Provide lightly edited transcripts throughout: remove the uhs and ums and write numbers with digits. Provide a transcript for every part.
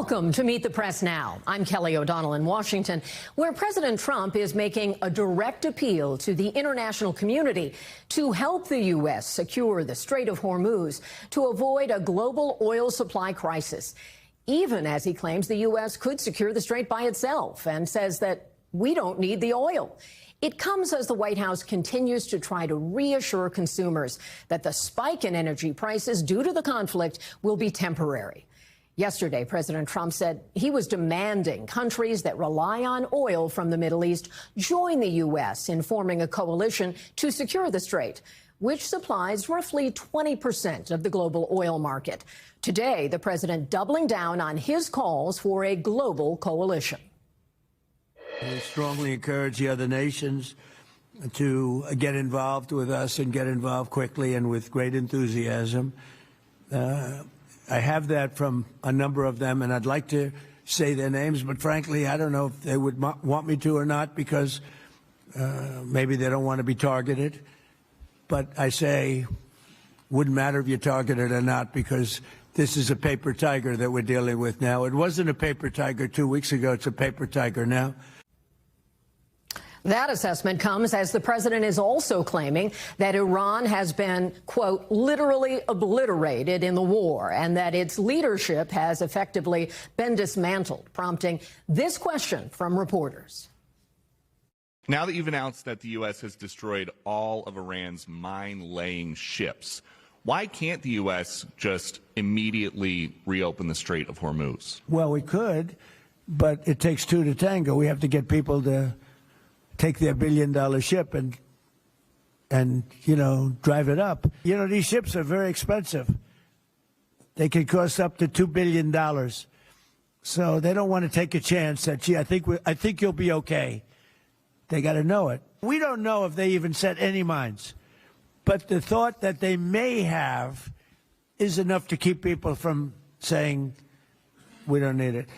Welcome to Meet the Press Now. I'm Kelly O'Donnell in Washington, where President Trump is making a direct appeal to the international community to help the U.S. secure the Strait of Hormuz to avoid a global oil supply crisis, even as he claims the U.S. could secure the strait by itself and says that we don't need the oil. It comes as the White House continues to try to reassure consumers that the spike in energy prices due to the conflict will be temporary. Yesterday, President Trump said he was demanding countries that rely on oil from the Middle East join the U.S. in forming a coalition to secure the strait, which supplies roughly 20% of the global oil market. Today, the president doubling down on his calls for a global coalition. We strongly encourage the other nations to get involved with us and get involved quickly and with great enthusiasm. I have that from a number of them, and I'd like to say their names, but frankly, I don't know if they would want me to or not, because maybe they don't want to be targeted. But I say, wouldn't matter if you're targeted or not, because this is a paper tiger that we're dealing with now. It wasn't a paper tiger 2 weeks ago. It's a paper tiger now. That assessment comes as the president is also claiming that Iran has been, quote, literally obliterated in the war and that its leadership has effectively been dismantled, prompting this question from reporters. Now that you've announced that the U.S. has destroyed all of Iran's mine-laying ships, why can't the U.S. just immediately reopen the Strait of Hormuz? Well, we could, but it takes two to tango. We have to get people to take their billion-dollar ship and drive it up. You know, these ships are very expensive. They can cost up to $2 billion. So they don't want to take a chance that, gee, I think you'll be okay. They got to know it. We don't know if they even set any mines. But the thought that they may have is enough to keep people from saying, we don't need it.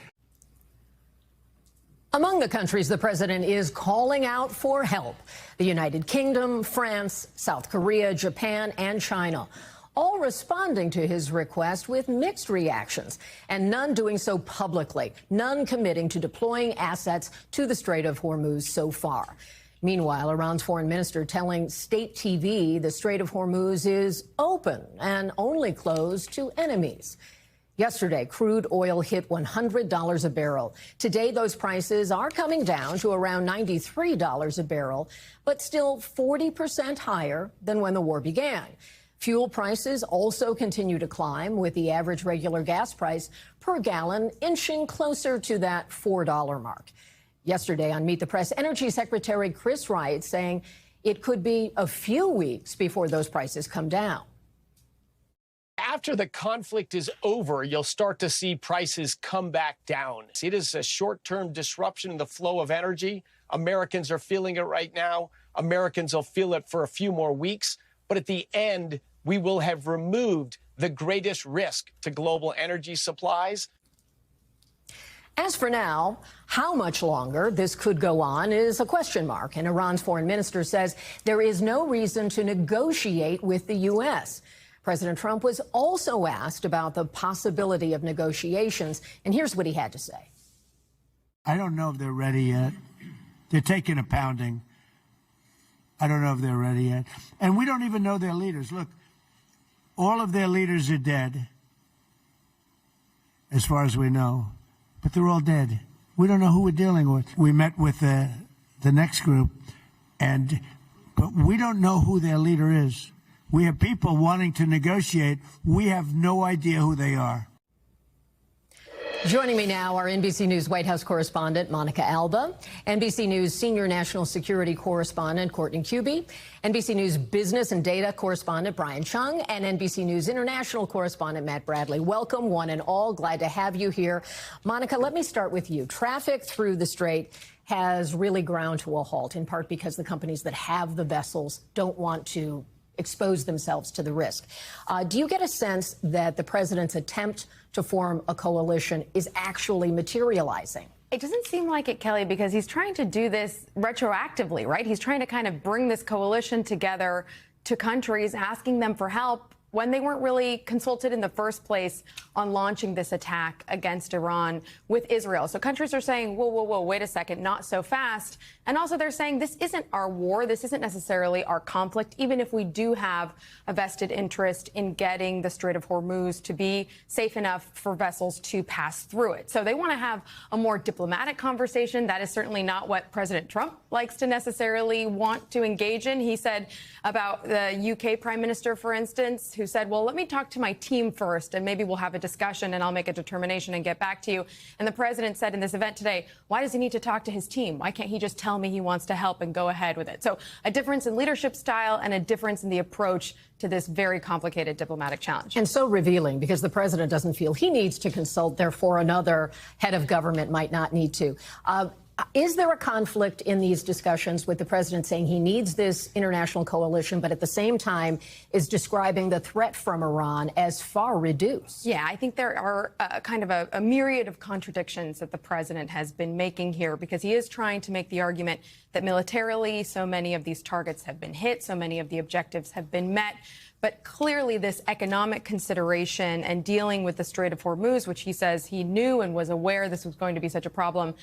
Among the countries the president is calling out for help, the United Kingdom, France, South Korea, Japan, and China, all responding to his request with mixed reactions, and none doing so publicly, none committing to deploying assets to the Strait of Hormuz so far. Meanwhile, Iran's foreign minister telling state TV the Strait of Hormuz is open and only closed to enemies. Yesterday, crude oil hit $100 a barrel. Today, those prices are coming down to around $93 a barrel, but still 40% higher than when the war began. Fuel prices also continue to climb, with the average regular gas price per gallon inching closer to that $4 mark. Yesterday on Meet the Press, Energy Secretary Chris Wright saying it could be a few weeks before those prices come down. After the conflict is over, you'll start to see prices come back down. It is a short-term disruption in the flow of energy. Americans are feeling it right now. Americans will feel it for a few more weeks. But at the end, we will have removed the greatest risk to global energy supplies. As for now, how much longer this could go on is a question mark. And Iran's foreign minister says there is no reason to negotiate with the U.S. President Trump was also asked about the possibility of negotiations, and here's what he had to say. I don't know if they're ready yet. They're taking a pounding. I don't know if they're ready yet. And we don't even know their leaders. Look, all of their leaders are dead, as far as we know, but they're all dead. We don't know who we're dealing with. We met with the next group, but we don't know who their leader is. We have people wanting to negotiate. We have no idea who they are. Joining me now, our NBC News White House correspondent, Monica Alba, NBC News Senior National Security Correspondent, Courtney Kube, NBC News Business and Data Correspondent, Brian Chung, and NBC News International Correspondent, Matt Bradley. Welcome, one and all. Glad to have you here. Monica, let me start with you. Traffic through the Strait has really ground to a halt, in part because the companies that have the vessels don't want to expose themselves to the risk. Do you get a sense that the president's attempt to form a coalition is actually materializing? It doesn't seem like it, Kelly, because he's trying to do this retroactively, right? He's trying to kind of bring this coalition together to countries, asking them for help when they weren't really consulted in the first place on launching this attack against Iran with Israel. So countries are saying, whoa, whoa, whoa, wait a second, not so fast. And also they're saying this isn't our war. This isn't necessarily our conflict, even if we do have a vested interest in getting the Strait of Hormuz to be safe enough for vessels to pass through it. So they want to have a more diplomatic conversation. That is certainly not what President Trump likes to necessarily want to engage in. He said about the UK Prime Minister, for instance, who said, well, let me talk to my team first and maybe we'll have a discussion and I'll make a determination and get back to you. And the president said in this event today, why does he need to talk to his team? Why can't he just tell me he wants to help and go ahead with it? So a difference in leadership style and a difference in the approach to this very complicated diplomatic challenge. And so revealing, because the president doesn't feel he needs to consult, therefore another head of government might not need to. Is there a conflict in these discussions with the president saying he needs this international coalition, but at the same time is describing the threat from Iran as far reduced? Yeah, I think there are kind of a myriad of contradictions that the president has been making here, because he is trying to make the argument that militarily so many of these targets have been hit, so many of the objectives have been met. But clearly this economic consideration and dealing with the Strait of Hormuz, which he says he knew and was aware this was going to be such a problem,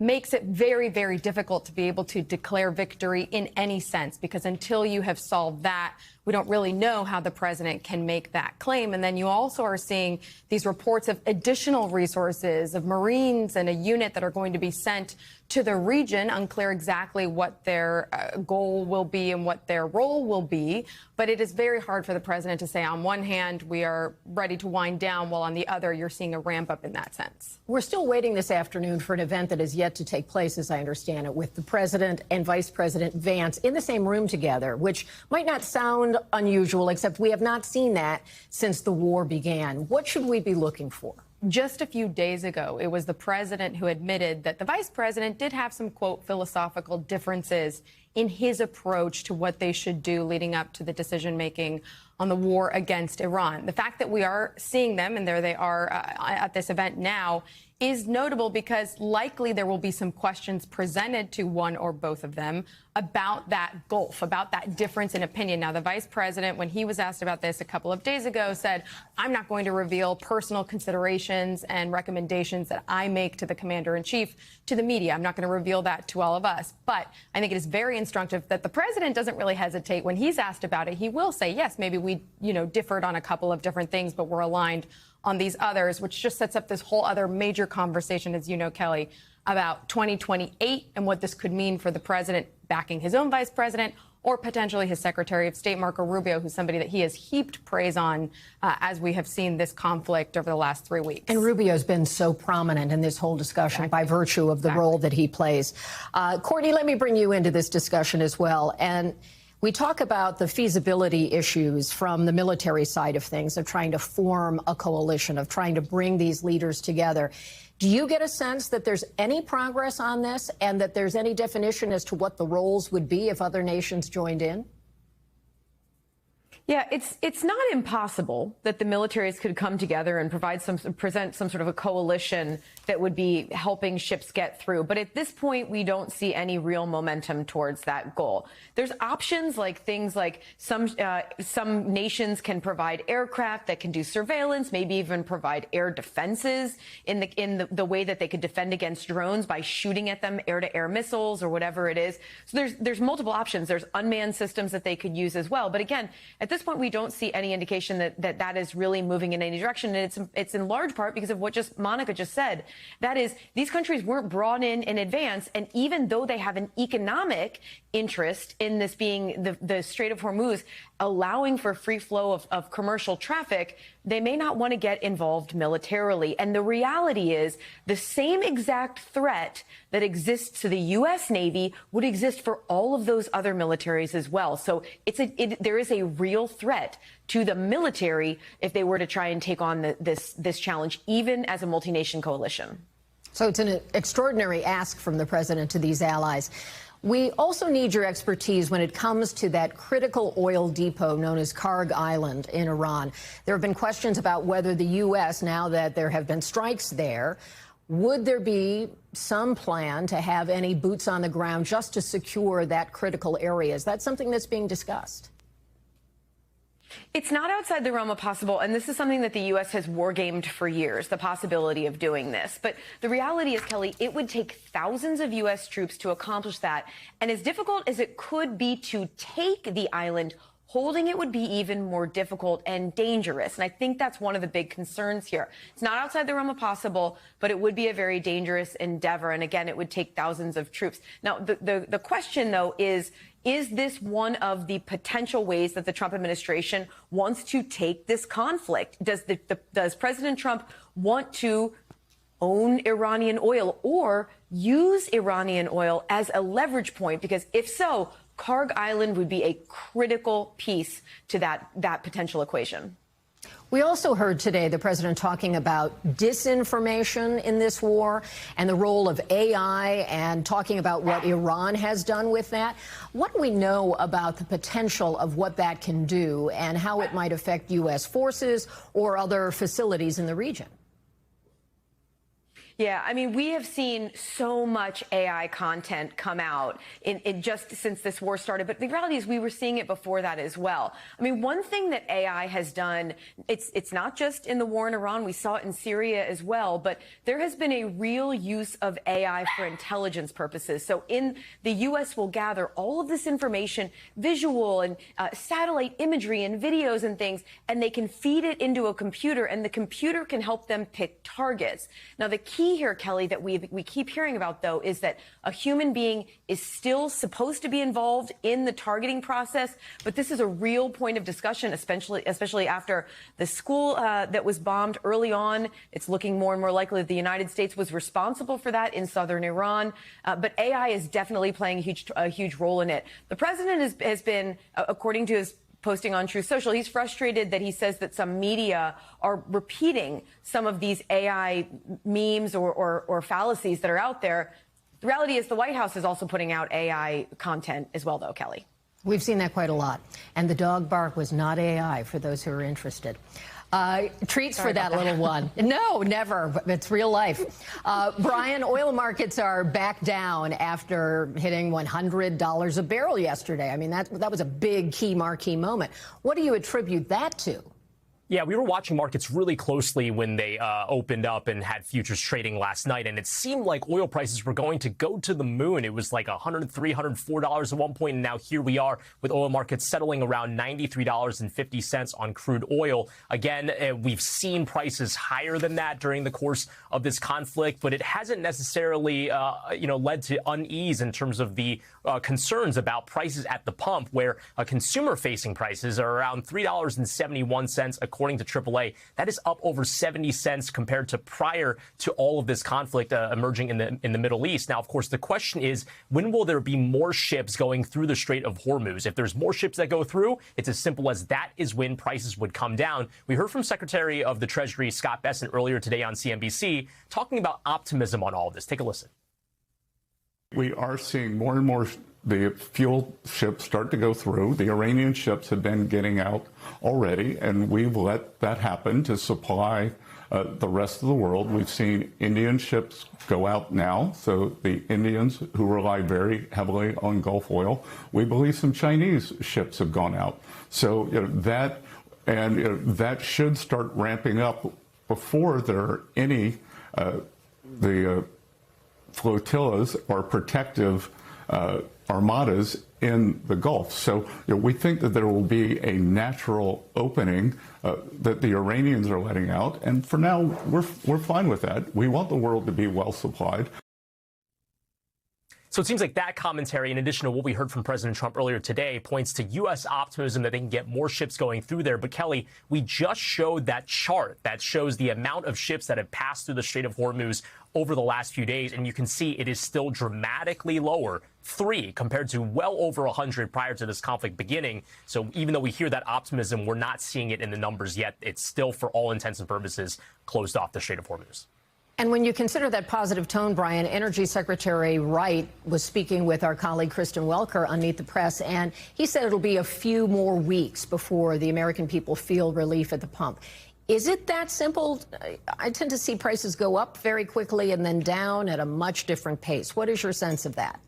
makes it very, very difficult to be able to declare victory in any sense, because until you have solved that, we don't really know how the president can make that claim. And then you also are seeing these reports of additional resources, of Marines and a unit that are going to be sent to the region. Unclear exactly what their goal will be and what their role will be. But it is very hard for the president to say, on one hand, we are ready to wind down, while on the other, you're seeing a ramp up in that sense. We're still waiting this afternoon for an event that is yet to take place, as I understand it, with the president and Vice President Vance in the same room together, which might not sound unusual, except we have not seen that since the war began. What should we be looking for? Just a few days ago, it was the president who admitted that the vice president did have some, quote, philosophical differences in his approach to what they should do leading up to the decision making on the war against Iran. The fact that we are seeing them, and there they are at this event now, is notable because likely there will be some questions presented to one or both of them about that gulf, about that difference in opinion. Now, the vice president, when he was asked about this a couple of days ago, said, I'm not going to reveal personal considerations and recommendations that I make to the commander in chief to the media. I'm not going to reveal that to all of us. But I think it is very instructive that the president doesn't really hesitate. When he's asked about it, he will say, yes, maybe we, differed on a couple of different things, but we're aligned on these others, which just sets up this whole other major conversation, as you know, Kelly, about 2028 and what this could mean for the president backing his own vice president, or potentially his Secretary of State, Marco Rubio, who's somebody that he has heaped praise on as we have seen this conflict over the last 3 weeks. And Rubio's been so prominent in this whole discussion by virtue of the role that he plays. Courtney, let me bring you into this discussion as well. And we talk about the feasibility issues from the military side of things, of trying to form a coalition, of trying to bring these leaders together. Do you get a sense that there's any progress on this and that there's any definition as to what the roles would be if other nations joined in? Yeah, it's not impossible that the militaries could come together and present some sort of a coalition that would be helping ships get through. But at this point, we don't see any real momentum towards that goal. There's options like things like some nations can provide aircraft that can do surveillance, maybe even provide air defenses in the way that they could defend against drones by shooting at them air-to-air missiles or whatever it is. So there's multiple options. There's unmanned systems that they could use as well. But again, at this point, we don't see any indication that is really moving in any direction. And it's in large part because of what Monica just said. That is, these countries weren't brought in advance. And even though they have an economic interest in this being the Strait of Hormuz, allowing for free flow of commercial traffic, they may not want to get involved militarily. And the reality is the same exact threat that exists to the U.S. Navy would exist for all of those other militaries as well. So there is a real threat to the military if they were to try and take on this challenge, even as a multi-nation coalition. So it's an extraordinary ask from the president to these allies. We also need your expertise when it comes to that critical oil depot known as Karg Island in Iran. There have been questions about whether the U.S., now that there have been strikes there, would there be some plan to have any boots on the ground just to secure that critical area? Is that something that's being discussed? It's not outside the realm of possible, and this is something that the U.S. has wargamed for years, the possibility of doing this. But the reality is, Kelly, it would take thousands of U.S. troops to accomplish that. And as difficult as it could be to take the island, holding it would be even more difficult and dangerous. And I think that's one of the big concerns here. It's not outside the realm of possible, but it would be a very dangerous endeavor. And again, it would take thousands of troops. Now, the question, though, is this one of the potential ways that the Trump administration wants to take this conflict? Does President Trump want to own Iranian oil or use Iranian oil as a leverage point? Because if so, Karg Island would be a critical piece to that potential equation. We also heard today the president talking about disinformation in this war and the role of AI and talking about what Iran has done with that. What do we know about the potential of what that can do and how it might affect U.S. forces or other facilities in the region? Yeah, I mean, we have seen so much AI content come out in just since this war started. But the reality is we were seeing it before that as well. I mean, one thing that AI has done, it's not just in the war in Iran. We saw it in Syria as well. But there has been a real use of AI for intelligence purposes. So in the U.S. will gather all of this information, visual and satellite imagery and videos and things, and they can feed it into a computer, and the computer can help them pick targets. Now, the key here, Kelly, that we keep hearing about, though, is that a human being is still supposed to be involved in the targeting process. But this is a real point of discussion, especially after the school that was bombed early on. It's looking more and more likely that the United States was responsible for that in southern Iran. But AI is definitely playing a huge role in it. The president has been, according to his posting on Truth Social, he's frustrated that he says that some media are repeating some of these AI memes or fallacies that are out there. The reality is the White House is also putting out AI content as well, though, Kelly. We've seen that quite a lot. And the dog bark was not AI, for those who are interested. Treats for that little one. No, never. It's real life. Brian, oil markets are back down after hitting $100 a barrel yesterday. I mean, that was a big marquee moment. What do you attribute that to? Yeah, we were watching markets really closely when they opened up and had futures trading last night, and it seemed like oil prices were going to go to the moon. It was like $103, $104 at one point, and now here we are with oil markets settling around $93.50 on crude oil. Again, we've seen prices higher than that during the course of this conflict, but it hasn't necessarily, led to unease in terms of the concerns about prices at the pump, where consumer-facing prices are around $3.71 according to AAA. That is up over 70 cents compared to prior to all of this conflict emerging in the Middle East. Now, of course, the question is, when will there be more ships going through the Strait of Hormuz? If there's more ships that go through, it's as simple as that is when prices would come down. We heard from Secretary of the Treasury Scott Bessent earlier today on CNBC talking about optimism on all of this. Take a listen. We are seeing more and more the fuel ships start to go through. The Iranian ships have been getting out already, and we've let that happen to supply the rest of the world. We've seen Indian ships go out now, so the Indians who rely very heavily on Gulf oil. We believe some Chinese ships have gone out. So that should start ramping up before there are any flotillas or protective armadas in the Gulf. So we think that there will be a natural opening that the Iranians are letting out. And for now, we're fine with that. We want the world to be well supplied. So it seems like that commentary, in addition to what we heard from President Trump earlier today, points to U.S. optimism that they can get more ships going through there. But, Kelly, we just showed that chart that shows the amount of ships that have passed through the Strait of Hormuz over the last few days, and you can see it is still dramatically lower, 3 compared to well over 100 prior to this conflict beginning. So even though we hear that optimism, we're not seeing it in the numbers yet. It's still, for all intents and purposes, closed off the Strait of Hormuz. And when you consider that positive tone, Brian, Energy Secretary Wright was speaking with our colleague Kristen Welker on Meet the Press, and he said it'll be a few more weeks before the American people feel relief at the pump. Is it that simple? I tend to see prices go up very quickly and then down at a much different pace. What is your sense of that?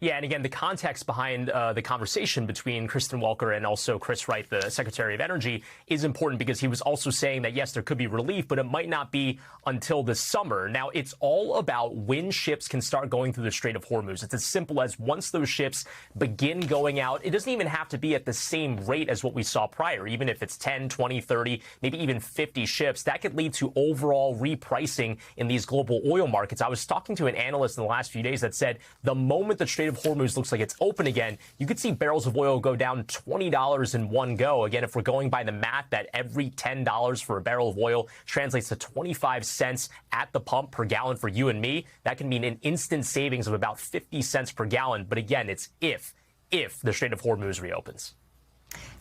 Yeah, and again, the context behind the conversation between Kristen Welker and also Chris Wright, the Secretary of Energy, is important because he was also saying that, yes, there could be relief, but it might not be until the summer. Now, it's all about when ships can start going through the Strait of Hormuz. It's as simple as once those ships begin going out, it doesn't even have to be at the same rate as what we saw prior. Even if it's 10, 20, 30, maybe even 50 ships, that could lead to overall repricing in these global oil markets. I was talking to an analyst in the last few days that said the moment the Strait of Hormuz looks like it's open again, you could see barrels of oil go down $20 in one go. Again, if we're going by the math that every $10 for a barrel of oil translates to 25 cents at the pump per gallon for you and me, that can mean an instant savings of about 50 cents per gallon. But again, it's if the Strait of Hormuz reopens.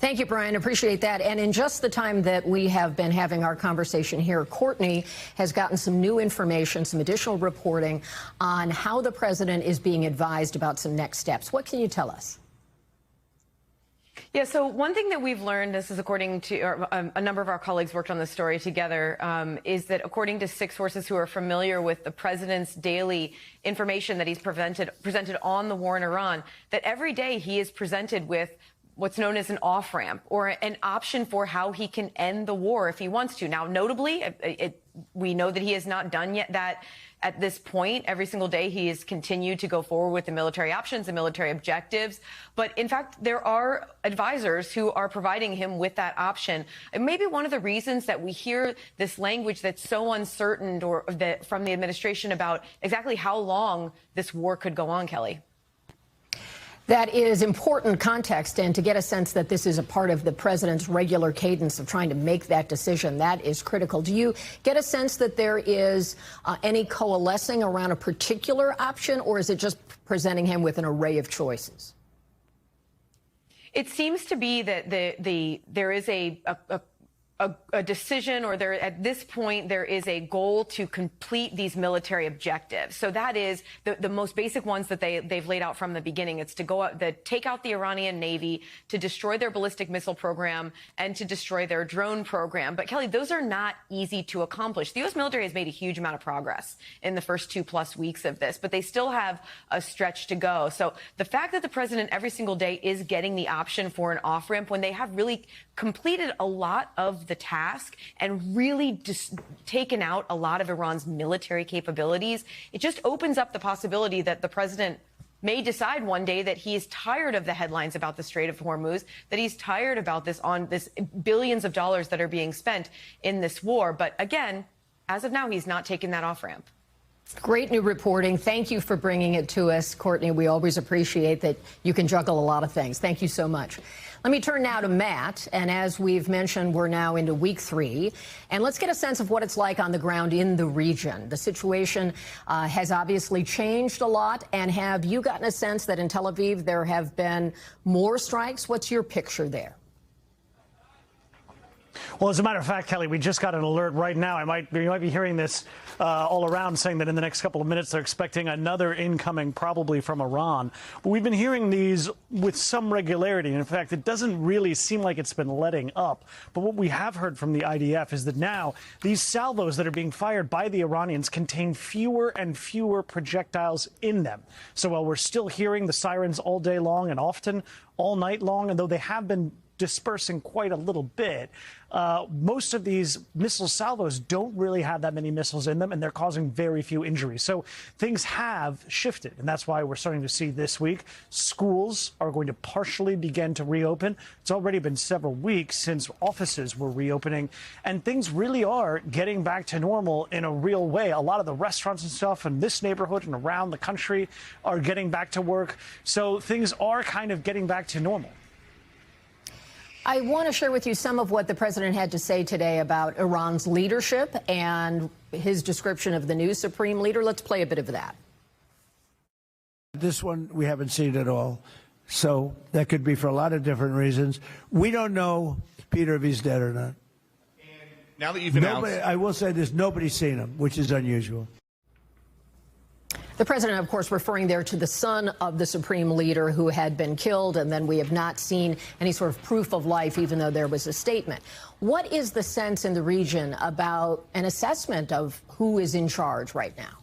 Thank you, Brian. Appreciate that. And in just the time that we have been having our conversation here, Courtney has gotten some new information, some additional reporting on how the president is being advised about some next steps. What can you tell us? Yeah, so one thing that we've learned, this is according to a number of our colleagues worked on this story together, is that according to 6 sources who are familiar with the president's daily information that he's presented on the war in Iran, that every day he is presented with what's known as an off-ramp or an option for how he can end the war if he wants to. Now, notably, we know that he has not done yet that at this point. Every single day he has continued to go forward with the military options and military objectives. But in fact, there are advisors who are providing him with that option. And maybe one of the reasons that we hear this language that's so uncertain or that from the administration about exactly how long this war could go on, Kelly. That is important context, and to get a sense that this is a part of the president's regular cadence of trying to make that decision, that is critical. Do you get a sense that there is any coalescing around a particular option, or is it just presenting him with an array of choices? It seems to be that there is a decision, or at this point there is a goal to complete these military objectives. So that is the most basic ones that they've laid out from the beginning. It's to go out, take out the Iranian Navy, to destroy their ballistic missile program, and to destroy their drone program. But Kelly, those are not easy to accomplish. The U.S. military has made a huge amount of progress in the first 2+ weeks of this, but they still have a stretch to go. So the fact that the president every single day is getting the option for an off-ramp when they have really completed a lot of the task and really just taken out a lot of Iran's military capabilities, it just opens up the possibility that the president may decide one day that he is tired of the headlines about the Strait of Hormuz, that he's tired about this billions of dollars that are being spent in this war. But again, as of now, he's not taken that off-ramp. Great new reporting. Thank you for bringing it to us, Courtney. We always appreciate that you can juggle a lot of things. Thank you so much. Let me turn now to Matt. And as we've mentioned, we're now into week 3. And let's get a sense of what it's like on the ground in the region. The situation has obviously changed a lot. And have you gotten a sense that in Tel Aviv there have been more strikes? What's your picture there? Well, as a matter of fact, Kelly, we just got an alert right now. You might be hearing this all around, saying that in the next couple of minutes they're expecting another incoming, probably from Iran. But we've been hearing these with some regularity. In fact, it doesn't really seem like it's been letting up. But what we have heard from the IDF is that now these salvos that are being fired by the Iranians contain fewer and fewer projectiles in them. So while we're still hearing the sirens all day long and often all night long, and though they have been dispersing quite a little bit, most of these missile salvos don't really have that many missiles in them, and they're causing very few injuries. So things have shifted, and that's why we're starting to see this week schools are going to partially begin to reopen. It's already been several weeks since offices were reopening, and things really are getting back to normal in a real way. A lot of the restaurants and stuff in this neighborhood and around the country are getting back to work. So things are kind of getting back to normal. I want to share with you some of what the president had to say today about Iran's leadership and his description of the new supreme leader. Let's play a bit of that. This one we haven't seen at all. So that could be for a lot of different reasons. We don't know, Peter, if he's dead or not. And now that you've announced... I will say this, nobody's seen him, which is unusual. The president, of course, referring there to the son of the supreme leader who had been killed, and then we have not seen any sort of proof of life, even though there was a statement. What is the sense in the region about an assessment of who is in charge right now?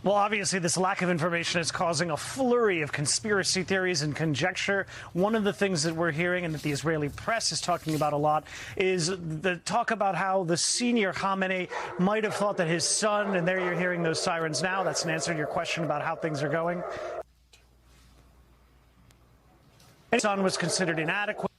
Well, obviously, this lack of information is causing a flurry of conspiracy theories and conjecture. One of the things that we're hearing and that the Israeli press is talking about a lot is the talk about how the senior Khamenei might have thought that his son, and there you're hearing those sirens now. That's an answer to your question about how things are going. His son was considered inadequate.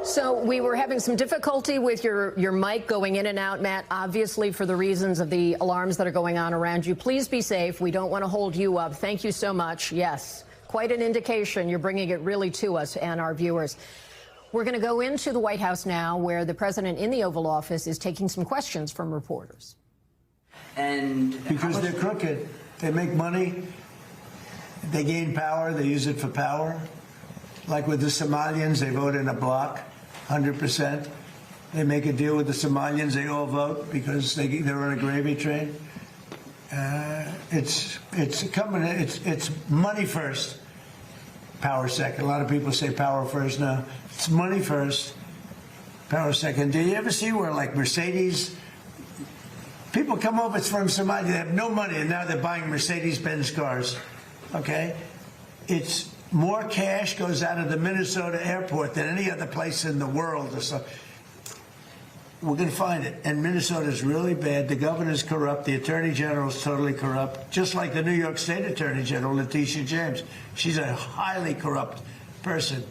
So we were having some difficulty with your mic going in and out, Matt, obviously for the reasons of the alarms that are going on around you. Please be safe. We don't want to hold you up. Thank you so much. Yes, quite an indication. You're bringing it really to us and our viewers. We're going to go into the White House now, where the president in the Oval Office is taking some questions from reporters. And because they're crooked, they make money, they gain power, they use it for power. Like with the Somalians, they vote in a block, 100%. They make a deal with the Somalians, they all vote because they're on a gravy train. It's money first, power second. A lot of people say power first now. It's money first, power second. Do you ever see where, like, Mercedes, people come over from Somalia, they have no money, and now they're buying Mercedes-Benz cars, okay? It's more cash goes out of the Minnesota airport than any other place in the world or so. We're going to find it. And Minnesota is really bad. The governor's corrupt. The attorney general is totally corrupt, just like the New York State attorney general, Letitia James. She's a highly corrupt person.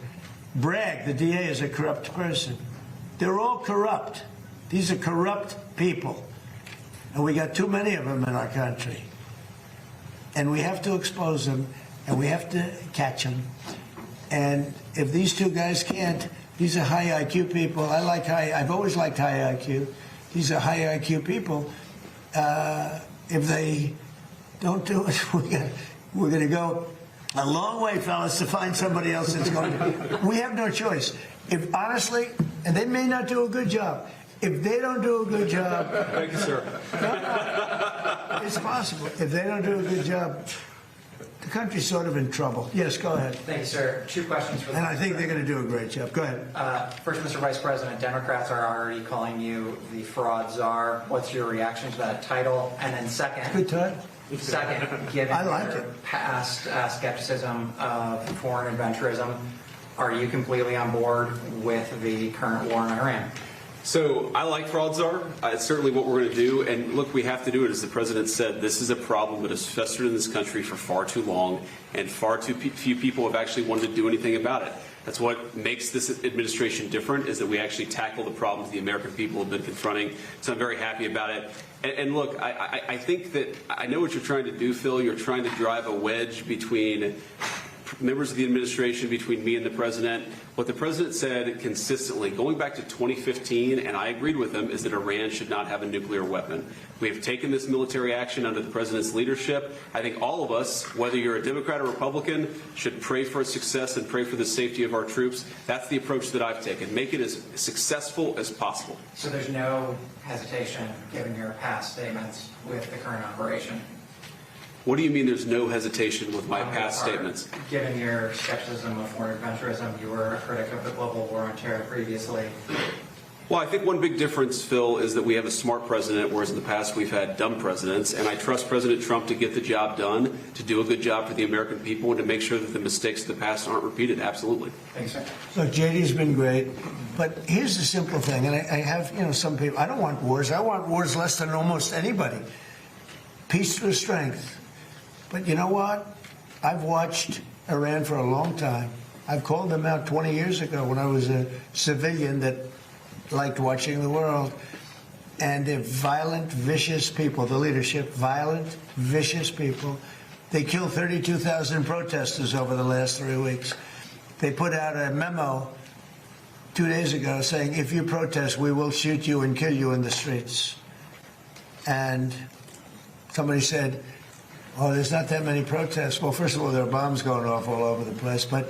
Bragg, the DA, is a corrupt person. They're all corrupt. These are corrupt people. And we got too many of them in our country. And we have to expose them. And we have to catch them. And if these two guys can't, these are high IQ people. I've always liked high IQ. These are high IQ people. If they don't do it, we're going to go a long way, fellas, to find somebody else that's going to. We have no choice. If honestly, and they may not do a good job. If they don't do a good job, thank you, sir. No, it's possible. If they don't do a good job, the country's sort of in trouble. Yes, go ahead. Thank you, sir. Two questions for the And I think they're going to do a great job. Go ahead. First, Mr. Vice President, Democrats are already calling you the fraud czar. What's your reaction to that title? And then second, Good time. Second, given I like your it. past skepticism of foreign adventurism, are you completely on board with the current war in Iran? So I like fraud czar. It's certainly what we're going to do. And look, we have to do it. As the president said, this is a problem that has festered in this country for far too long, and far too few people have actually wanted to do anything about it. That's what makes this administration different, is that we actually tackle the problems the American people have been confronting. So I'm very happy about it. And look, I think that I know what you're trying to do, Phil. You're trying to drive a wedge between members of the administration, between me and the president. What the president said consistently, going back to 2015, and I agreed with him, is that Iran should not have a nuclear weapon. We have taken this military action under the president's leadership. I think all of us, whether you're a Democrat or Republican, should pray for its success and pray for the safety of our troops. That's the approach that I've taken. Make it as successful as possible. So there's no hesitation, given your past statements, with the current operation? What do you mean there's no hesitation with my past statements? Given your skepticism of foreign adventurism, you were a critic of the global war on terror previously. Well, I think one big difference, Phil, is that we have a smart president, whereas in the past we've had dumb presidents. And I trust President Trump to get the job done, to do a good job for the American people, and to make sure that the mistakes of the past aren't repeated. Absolutely. Thanks, sir. Look, JD's been great, but here's the simple thing, and I have, some people, I don't want wars. I want wars less than almost anybody. Peace through strength. But you know what? I've watched Iran for a long time. I've called them out 20 years ago when I was a civilian that liked watching the world. And they're violent, vicious people. The leadership, violent, vicious people. They killed 32,000 protesters over the last 3 weeks. They put out a memo 2 days ago saying, if you protest, we will shoot you and kill you in the streets. And somebody said, oh, there's not that many protests. Well, first of all, there are bombs going off all over the place. But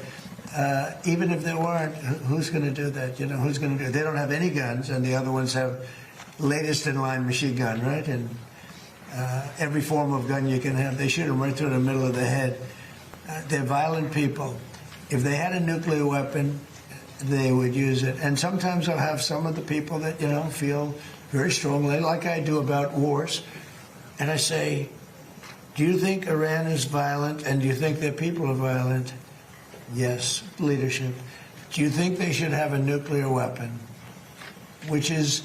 even if there weren't, who's going to do that? Who's going to do it? They don't have any guns, and the other ones have latest in line machine gun, right? And every form of gun you can have. They shoot them right through the middle of the head. They're violent people. If they had a nuclear weapon, they would use it. And sometimes I'll have some of the people that, feel very strongly, like I do about wars. And I say, do you think Iran is violent and do you think their people are violent? Yes, leadership. Do you think they should have a nuclear weapon, which is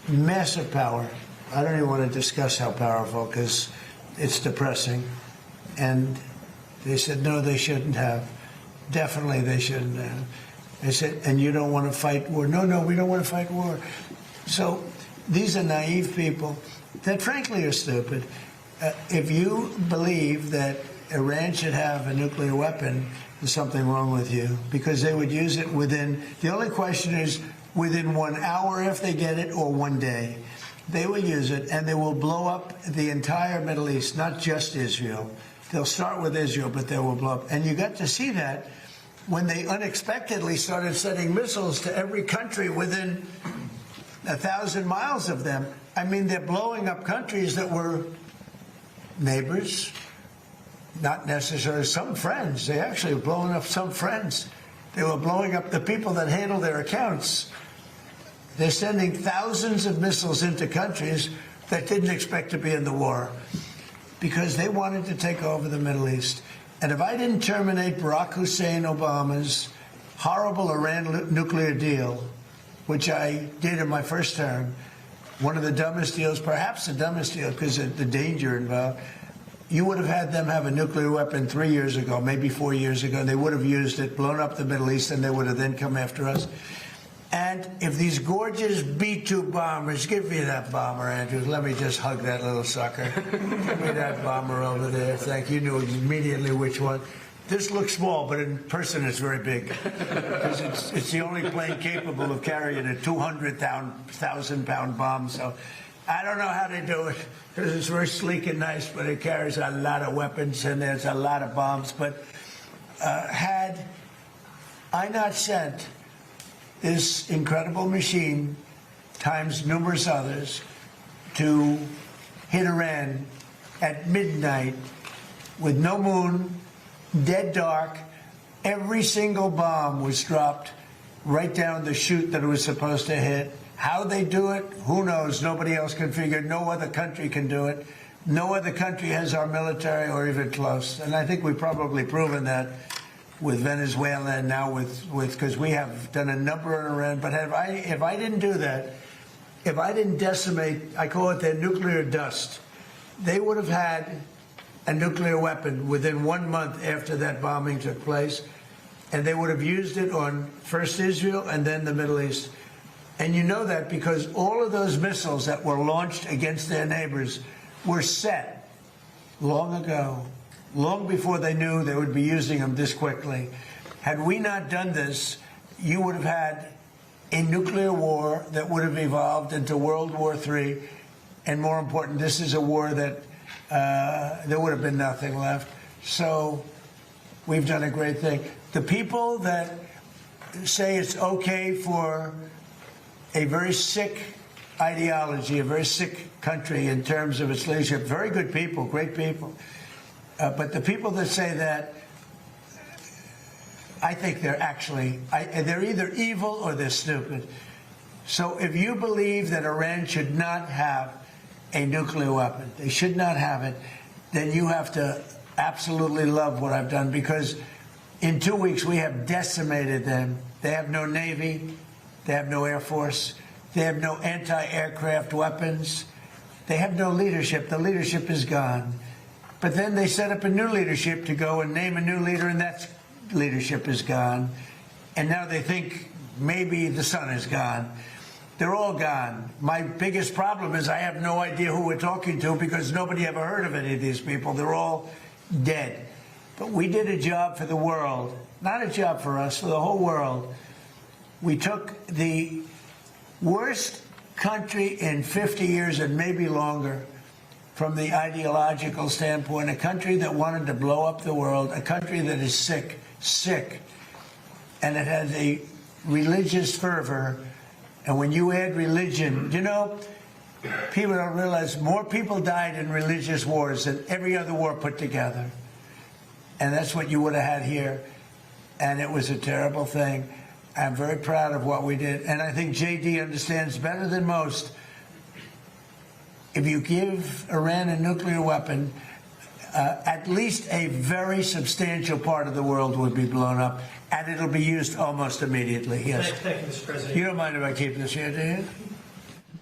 massive power? I don't even want to discuss how powerful because it's depressing. And they said, no, they shouldn't have. Definitely they shouldn't have. I said, and you don't want to fight war? No, we don't want to fight war. So these are naive people that frankly are stupid. If you believe that Iran should have a nuclear weapon, there's something wrong with you, because they would use it within, the only question is within 1 hour if they get it or 1 day. They will use it and they will blow up the entire Middle East, not just Israel. They'll start with Israel, but they will blow up. And you got to see that when they unexpectedly started sending missiles to every country within 1,000 miles of them. I mean, they're blowing up countries that were neighbors, not necessarily some friends. They actually were blowing up some friends. They were blowing up the people that handle their accounts. They're sending thousands of missiles into countries that didn't expect to be in the war because they wanted to take over the Middle East. And if I didn't terminate Barack Hussein Obama's horrible Iran nuclear deal, which I did in my first term, one of the dumbest deals, perhaps the dumbest deal because of the danger involved, you would have had them have a nuclear weapon 3 years ago, maybe 4 years ago. They would have used it, blown up the Middle East, and they would have then come after us. And if these gorgeous B-2 bombers, give me that bomber, Andrews. Let me just hug that little sucker. Give me that bomber over there. Thank you. You knew immediately which one. This looks small, but in person it's very big. Because it's the only plane capable of carrying a 200,000-pound bomb. So I don't know how they do it, because it's very sleek and nice, but it carries a lot of weapons and there's a lot of bombs. But had I not sent this incredible machine times numerous others to hit Iran at midnight with no moon, dead dark, every single bomb was dropped right down the chute that it was supposed to hit. How they do it, who knows? Nobody else can figure. No other country can do it. No other country has our military or even close. And I think we've probably proven that with Venezuela and now with because we have done a number in Iran. But if I didn't do that, if I didn't decimate, I call it their nuclear dust, they would have had a nuclear weapon within 1 month after that bombing took place. And they would have used it on first Israel and then the Middle East. And you know that because all of those missiles that were launched against their neighbors were set long ago, long before they knew they would be using them this quickly. Had we not done this, you would have had a nuclear war that would have evolved into World War III. And more important, this is a war that there would have been nothing left. So we've done a great thing. The people that say it's okay for a very sick ideology, a very sick country in terms of its leadership, very good people, great people. But the people that say that, I think they're actually, they're either evil or they're stupid. So if you believe that Iran should not have a nuclear weapon, they should not have it, then you have to absolutely love what I've done, because in 2 weeks we have decimated them. They have no Navy. They have no Air Force. They have no anti-aircraft weapons. They have no leadership. The leadership is gone. But then they set up a new leadership to go and name a new leader, and that leadership is gone. And now they think maybe the sun is gone. They're all gone. My biggest problem is I have no idea who we're talking to, because nobody ever heard of any of these people. They're all dead. But we did a job for the world, not a job for us, for the whole world. We took the worst country in 50 years and maybe longer from the ideological standpoint, a country that wanted to blow up the world, a country that is sick, and it has a religious fervor. And when you add religion, you know, people don't realize more people died in religious wars than every other war put together. And that's what you would have had here. And it was a terrible thing. I'm very proud of what we did. And I think JD understands better than most. If you give Iran a nuclear weapon, at least a very substantial part of the world would be blown up, and it'll be used almost immediately. Yes. Thank you, Mr. President. You don't mind if I keep this here, do you?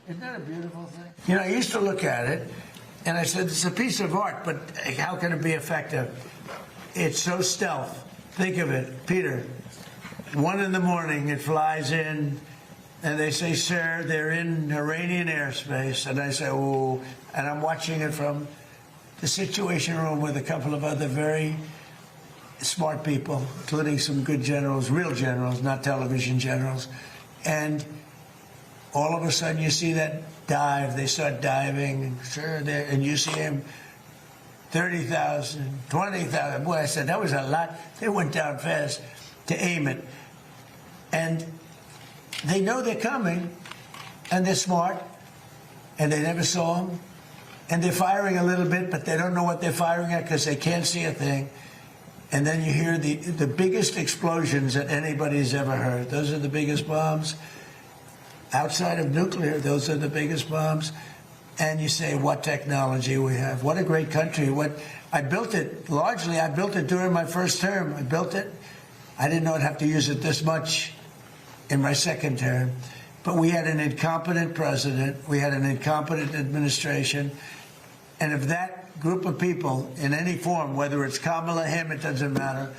Isn't that a beautiful thing? You know, I used to look at it, and I said, it's a piece of art, but how can it be effective? It's so stealth. Think of it, Peter. 1 in the morning, it flies in, and they say, sir, they're in Iranian airspace. And I say, oh, and I'm watching it from the Situation Room with a couple of other very smart people, including some good generals, real generals, not television generals. And all of a sudden you see that dive, they start diving, and sure, and you see him 30,000, 20,000. Boy, I said, that was a lot. They went down fast to aim it. And they know they're coming, and they're smart, and they never saw them. And they're firing a little bit, but they don't know what they're firing at because they can't see a thing. And then you hear the biggest explosions that anybody's ever heard. Those are the biggest bombs. Outside of nuclear, those are the biggest bombs. And you say, what technology we have. What a great country. I built it, largely, I built it during my first term. I built it. I didn't know I'd have to use it this much in my second term. But we had an incompetent president. We had an incompetent administration. And if that group of people in any form, whether it's Kamala, him, it doesn't matter,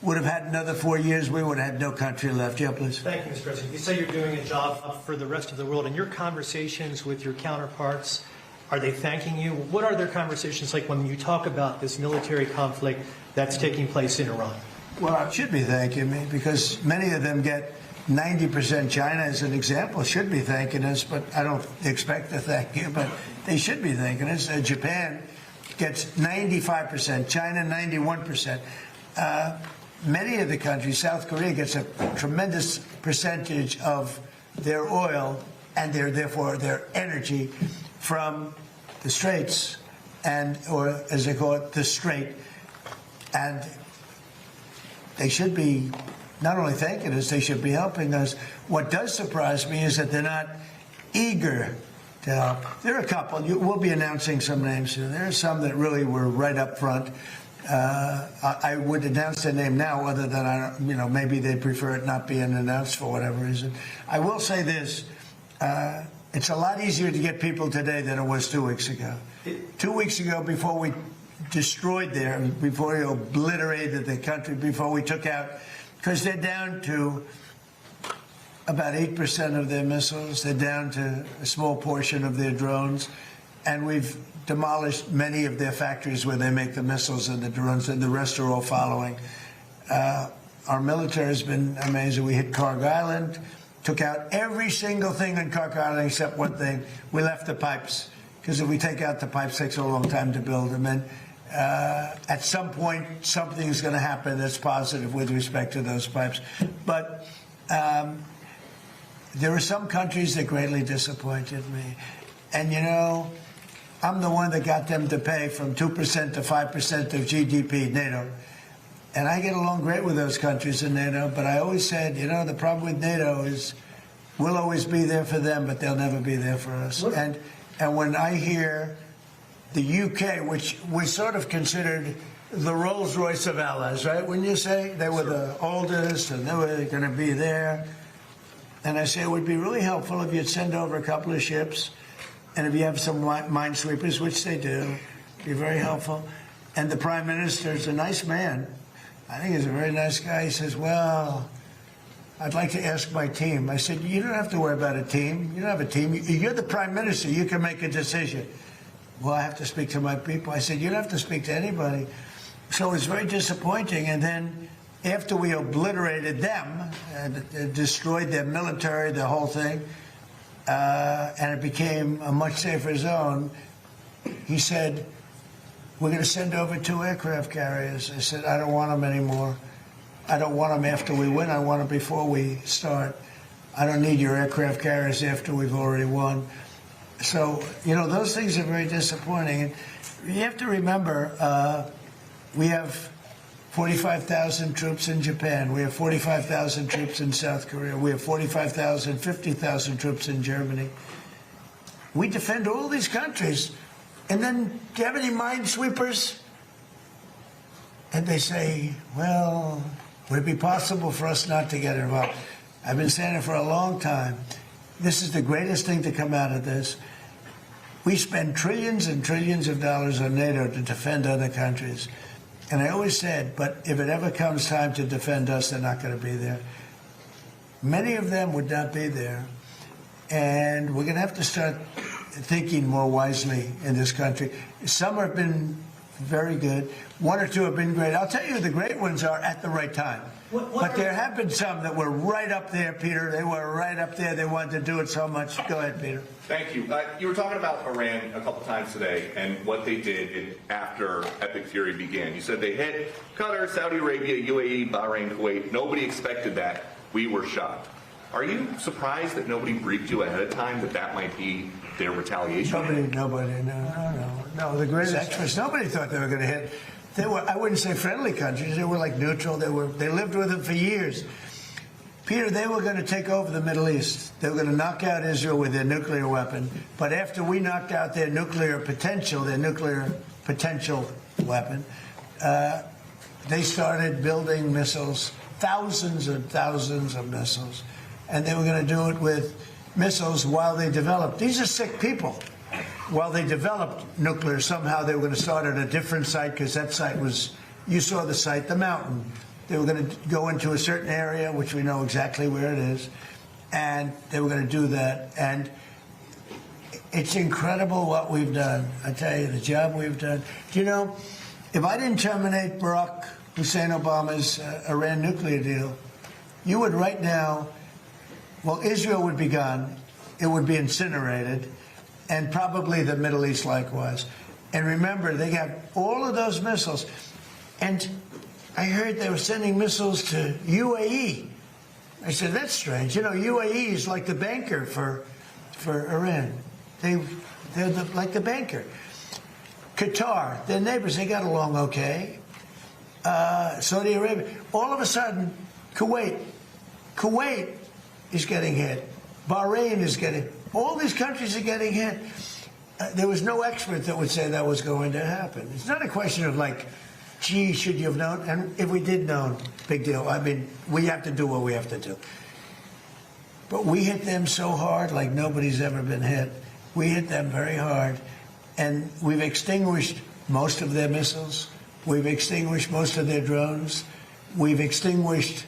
would have had another 4 years, we would have had no country left. Yeah, please. Thank you, Mr. President. You say you're doing a job for the rest of the world. In your conversations with your counterparts, are they thanking you? What are their conversations like when you talk about this military conflict that's taking place in Iran? Well, I should be thanking me because many of them get 90%. China, as an example, should be thanking us, but I don't expect to thank you, but they should be thanking us. Japan gets 95%, China 91%. Many of the countries, South Korea gets a tremendous percentage of their oil and therefore their energy from the Straits, or as they call it, the Strait. And they should be not only thanking us, they should be helping us. What does surprise me is that they're not eager to help. There are a couple. We'll be announcing some names soon. There are some that really were right up front. I would announce their name now, other than maybe they prefer it not being announced for whatever reason. I will say this: it's a lot easier to get people today than it was 2 weeks ago. 2 weeks ago, before we destroyed before we obliterated the country, before we took out, because they're down to about 8% of their missiles. They're down to a small portion of their drones, and we've demolished many of their factories where they make the missiles and the drones, and the rest are all following. Our military has been amazing. We hit Karg Island, took out every single thing on Karg Island except one thing. We left the pipes, because if we take out the pipes, it takes a long time to build them. And at some point, something's going to happen that's positive with respect to those pipes. But there are some countries that greatly disappointed me. And, I'm the one that got them to pay from 2% to 5% of GDP, NATO. And I get along great with those countries in NATO, but I always said, the problem with NATO is we'll always be there for them, but they'll never be there for us. And when I hear the UK, which we sort of considered the Rolls-Royce of allies, right? When you say they were the oldest and they were going to be there. And I say it would be really helpful if you'd send over a couple of ships, and if you have some minesweepers, which they do, it'd be very helpful. And the Prime Minister's a nice man. I think he's a very nice guy. He says, well, I'd like to ask my team. I said, you don't have to worry about a team. You don't have a team. You're the Prime Minister. You can make a decision. Well, I have to speak to my people. I said, you don't have to speak to anybody. So it's very disappointing. And then after we obliterated them and destroyed their military, the whole thing, and it became a much safer zone, he said, we're going to send over 2 aircraft carriers. I said, I don't want them anymore. I don't want them after we win. I want them before we start. I don't need your aircraft carriers after we've already won. So, those things are very disappointing. And you have to remember, we have 45,000 troops in Japan. We have 45,000 troops in South Korea. We have 45,000, 50,000 troops in Germany. We defend all these countries. And then, do you have any minesweepers? And they say, well, would it be possible for us not to get involved? I've been saying it for a long time. This is the greatest thing to come out of this. We spend trillions and trillions of dollars on NATO to defend other countries. And I always said, but if it ever comes time to defend us, they're not going to be there. Many of them would not be there. And we're going to have to start thinking more wisely in this country. Some have been very good. One or two have been great. I'll tell you, the great ones are at the right time. But there have been some that were right up there, Peter. They were right up there. They wanted to do it so much. Go ahead, Peter. Thank you. You were talking about Iran a couple times today and what they did after Epic Fury began. You said they hit Qatar, Saudi Arabia, UAE, Bahrain, Kuwait. Nobody expected that. We were shocked. Are you surprised that nobody briefed you ahead of time that that might be their retaliation? Nobody, no. The greatest experts, nobody thought they were going to hit. They were, I wouldn't say friendly countries. They were like neutral. They lived with them for years. Peter, they were going to take over the Middle East. They were going to knock out Israel with their nuclear weapon. But after we knocked out their nuclear potential weapon, they started building missiles, thousands and thousands of missiles. And they were going to do it with missiles while they developed. These are sick people. While they developed nuclear, somehow they were going to start at a different site, because that site was, you saw the site, the mountain. They were going to go into a certain area, which we know exactly where it is, and they were going to do that. And it's incredible what we've done. I tell you, the job we've done. Do you know, if I didn't terminate Barack Hussein Obama's Iran nuclear deal, you would right now, well, Israel would be gone. It would be incinerated. And probably the Middle East likewise. And remember, they got all of those missiles. And I heard they were sending missiles to UAE. I said, that's strange. You know, UAE is like the banker for Iran. They're like the banker. Qatar, their neighbors, they got along okay. Saudi Arabia. All of a sudden, Kuwait is getting hit. Bahrain is getting hit. All these countries are getting hit. There was no expert that would say that was going to happen. It's not a question of like, gee, should you have known? And if we did know, big deal. I mean, we have to do what we have to do. But we hit them so hard like nobody's ever been hit. We hit them very hard. And we've extinguished most of their missiles. We've extinguished most of their drones. We've extinguished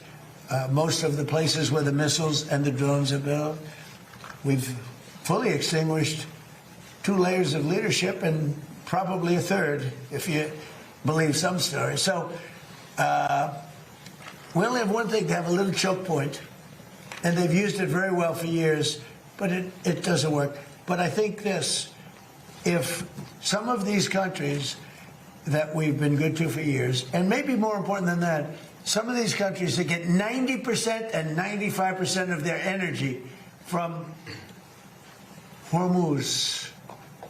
most of the places where the missiles and the drones are built. We've fully extinguished 2 layers of leadership and probably a third, if you believe some stories. So we only have one thing, to have a little choke point, and they've used it very well for years, but it doesn't work. But I think this, if some of these countries that we've been good to for years, and maybe more important than that, some of these countries that get 90% and 95% of their energy from Hormuz,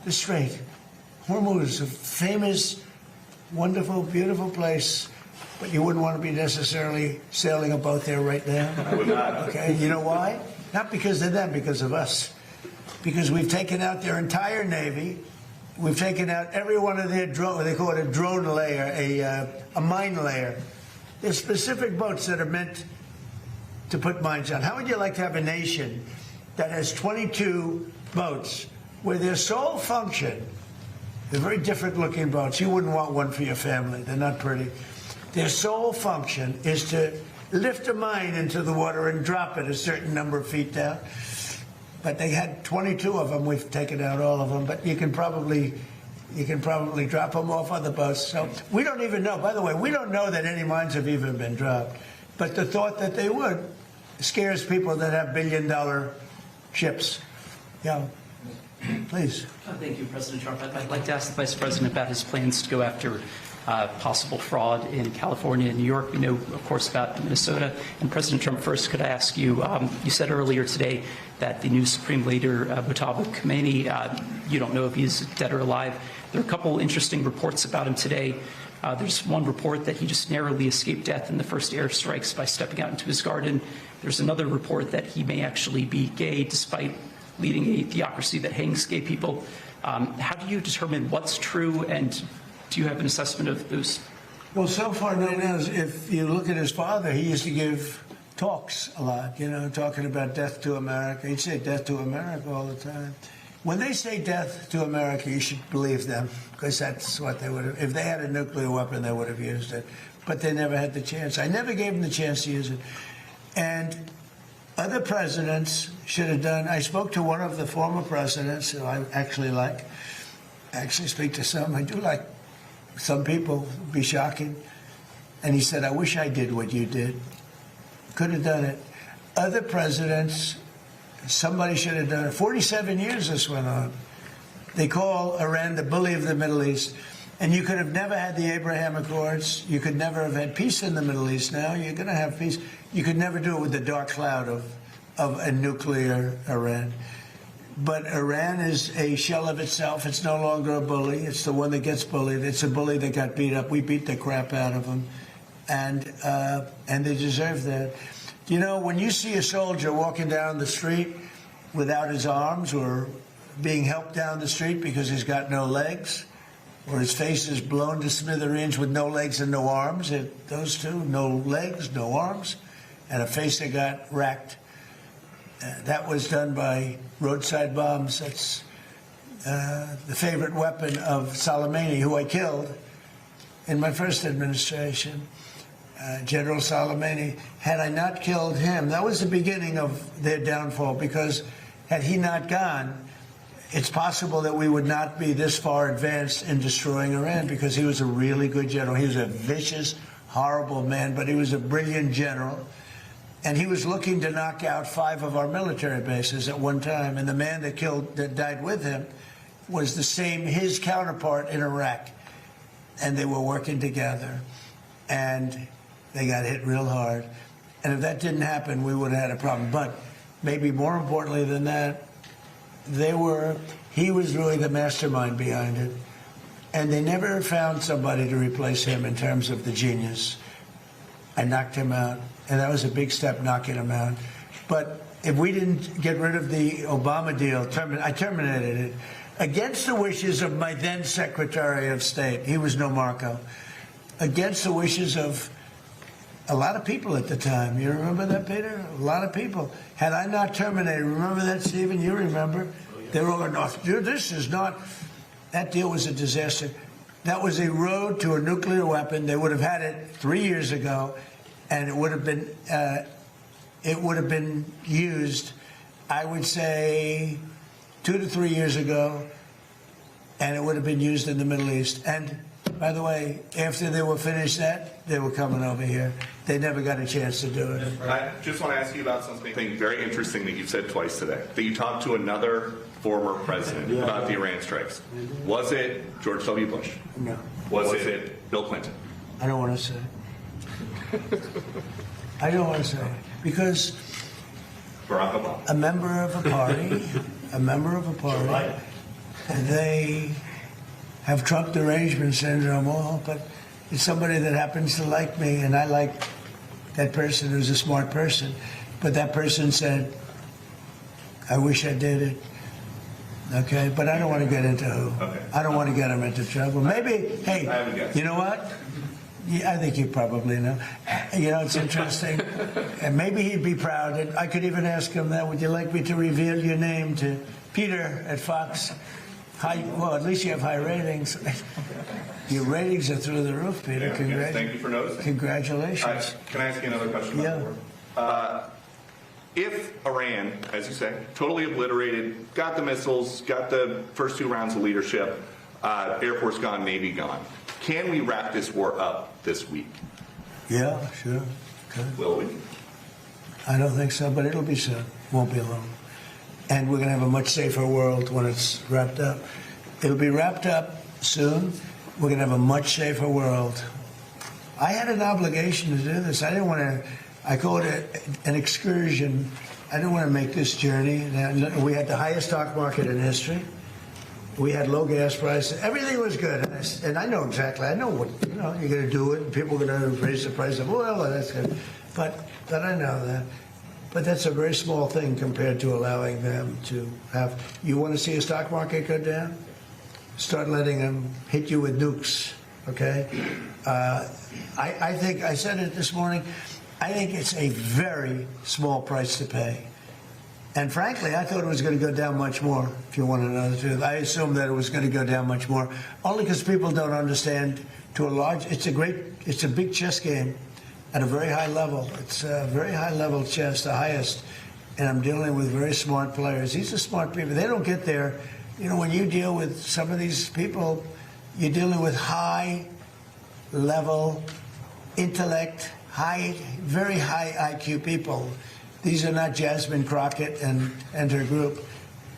the Strait. Hormuz, a famous, wonderful, beautiful place, but you wouldn't want to be necessarily sailing a boat there right now. I would not. Okay, you know why? Not because of them, because of us. Because we've taken out their entire Navy. We've taken out every one of their drone, they call it a drone layer, a mine layer. There's specific boats that are meant to put mines on. How would you like to have a nation that has 22 boats where their sole function, they're very different looking boats. You wouldn't want one for your family. They're not pretty. Their sole function is to lift a mine into the water and drop it a certain number of feet down. But they had 22 of them. We've taken out all of them. But you can probably drop them off on the boats. So we don't even know. By the way, we don't know that any mines have even been dropped. But the thought that they would scares people that have billion-dollar ships. Yeah, please. Thank you, President Trump. I'd like to ask the Vice President about his plans to go after possible fraud in California and New York. We know, of course, about Minnesota. And President Trump, first, could I ask you, you said earlier today that the new Supreme Leader, Mujtaba Khomeini, you don't know if he's dead or alive. There are a couple interesting reports about him today. There's one report that he just narrowly escaped death in the first airstrikes by stepping out into his garden. There's another report that he may actually be gay despite leading a theocracy that hangs gay people. How do you determine what's true, and do you have an assessment of those? Well, so far, no one knows. If you look at his father, he used to give talks a lot, talking about death to America. He'd say death to America all the time. When they say death to America, you should believe them, because that's what they would have. If they had a nuclear weapon, they would have used it. But they never had the chance. I never gave them the chance to use it. And other presidents should have done. I spoke to one of the former presidents who I actually like. I actually speak to some. I do like some people. It'd be shocking. And he said, I wish I did what you did. Could have done it. Other presidents, somebody should have done it. 47 years this went on. They call Iran the bully of the Middle East. And you could have never had the Abraham Accords. You could never have had peace in the Middle East. Now you're going to have peace. You could never do it with the dark cloud of a nuclear Iran. But Iran is a shell of itself. It's no longer a bully. It's the one that gets bullied. It's a bully that got beat up. We beat the crap out of them. And they deserve that. When you see a soldier walking down the street without his arms, or being helped down the street because he's got no legs, or his face is blown to smithereens with no legs and no arms, those two, no legs, no arms, and a face that got racked. That was done by roadside bombs. That's the favorite weapon of Soleimani, who I killed in my first administration. General Soleimani. Had I not killed him, that was the beginning of their downfall, because had he not gone, it's possible that we would not be this far advanced in destroying Iran, because he was a really good general. He was a vicious, horrible man, but he was a brilliant general. And he was looking to knock out 5 of our military bases at one time. And the man that died with him was his counterpart in Iraq. And they were working together. And they got hit real hard. And if that didn't happen, we would have had a problem. But maybe more importantly than that, he was really the mastermind behind it. And they never found somebody to replace him in terms of the genius. I knocked him out. And that was a big step, knocking him out. But if we didn't get rid of the Obama deal, I terminated it against the wishes of my then Secretary of State. He was no Marco. Against the wishes of a lot of people at the time. You remember that, Peter? A lot of people. Had I not terminated, remember that, Stephen? You remember? They were all going, no, dude, this is not. That deal was a disaster. That was a road to a nuclear weapon. They would have had it 3 years ago. And it would have been used, I would say, 2 to 3 years ago, and it would have been used in the Middle East. And by the way, after they were finished that, they were coming over here. They never got a chance to do it. I just want to ask you about something very interesting that you've said twice today. That you talked to another former president about the Iran strikes. Was it George W. Bush? No. Was it Bill Clinton? I don't want to say. I don't want to say, because Barack Obama. a member of a party, they have Trump derangement syndrome, but it's somebody that happens to like me, and I like that person who's a smart person. But that person said, I wish I did it. Okay, but I don't want to get into who. Okay. I don't want to get him into trouble. Maybe, hey, you know what? Yeah, I think you probably know. It's interesting. And maybe he'd be proud. And I could even ask him that. Would you like me to reveal your name to Peter at Fox? Well, at least you have high ratings. Your ratings are through the roof, Peter. Yes, thank you for noticing. Congratulations. Can I ask you another question about the war? If Iran, as you say, totally obliterated, got the missiles, got the first 2 rounds of leadership, Air Force gone, Navy gone, can we wrap this war up this week? Yeah, sure. Good. Will we? I don't think so, but it'll be soon. Won't be long. And we're going to have a much safer world when it's wrapped up. It'll be wrapped up soon. We're going to have a much safer world. I had an obligation to do this. I didn't want to, I call it an excursion. I didn't want to make this journey. We had the highest stock market in history. We had low gas prices. Everything was good. And I know exactly. I know what, you're going to do it, and people are going to raise the price of oil, and that's good. But I know that. But that's a very small thing compared to allowing them to have. You want to see a stock market go down? Start letting them hit you with nukes, okay? I think, I said it this morning, I think it's a very small price to pay. And frankly, I thought it was going to go down much more, if you want to know the truth. I assumed that it was going to go down much more, only because people don't understand to a large, it's a big chess game at a very high level. It's a very high level chess, the highest. And I'm dealing with very smart players. These are smart people. They don't get there. When you deal with some of these people, you're dealing with high level intellect, very high IQ people. These are not Jasmine Crockett and her group.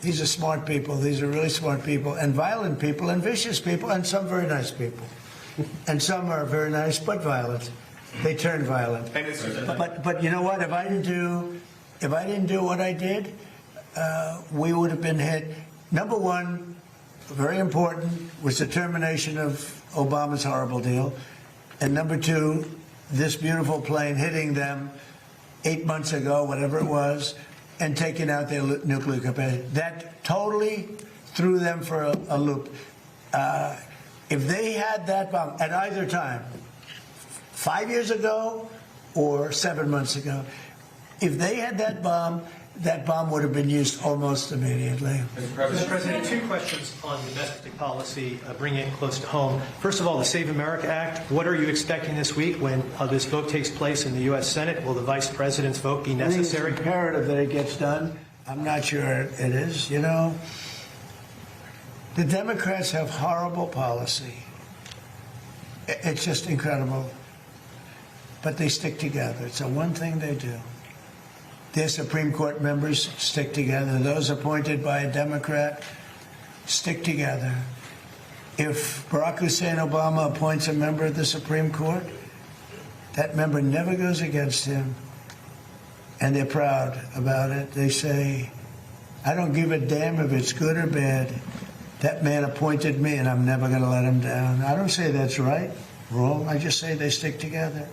These are smart people. These are really smart people, and violent people, and vicious people, and some very nice people. And some are very nice but violent. They turn violent. But you know what? If I didn't do what I did, we would have been hit. Number one, very important, was the termination of Obama's horrible deal. And number two, this beautiful plane hitting them 8 months ago, whatever it was, and taking out their nuclear capacity. That totally threw them for a loop. If they had that bomb at either time, 5 years ago or 7 months ago, if they had that bomb would have been used almost immediately. Mr. President, two questions on domestic policy, bringing it close to home. First of all, the Save America Act. What are you expecting this week when this vote takes place in the U.S. Senate? Will the Vice President's vote be necessary? It's imperative that it gets done. I'm not sure it is. The Democrats have horrible policy. It's just incredible. But they stick together. It's the one thing they do. Their Supreme Court members stick together. Those appointed by a Democrat stick together. If Barack Hussein Obama appoints a member of the Supreme Court, that member never goes against him. And they're proud about it. They say, I don't give a damn if it's good or bad. That man appointed me, and I'm never going to let him down. I don't say that's right, wrong. I just say they stick together.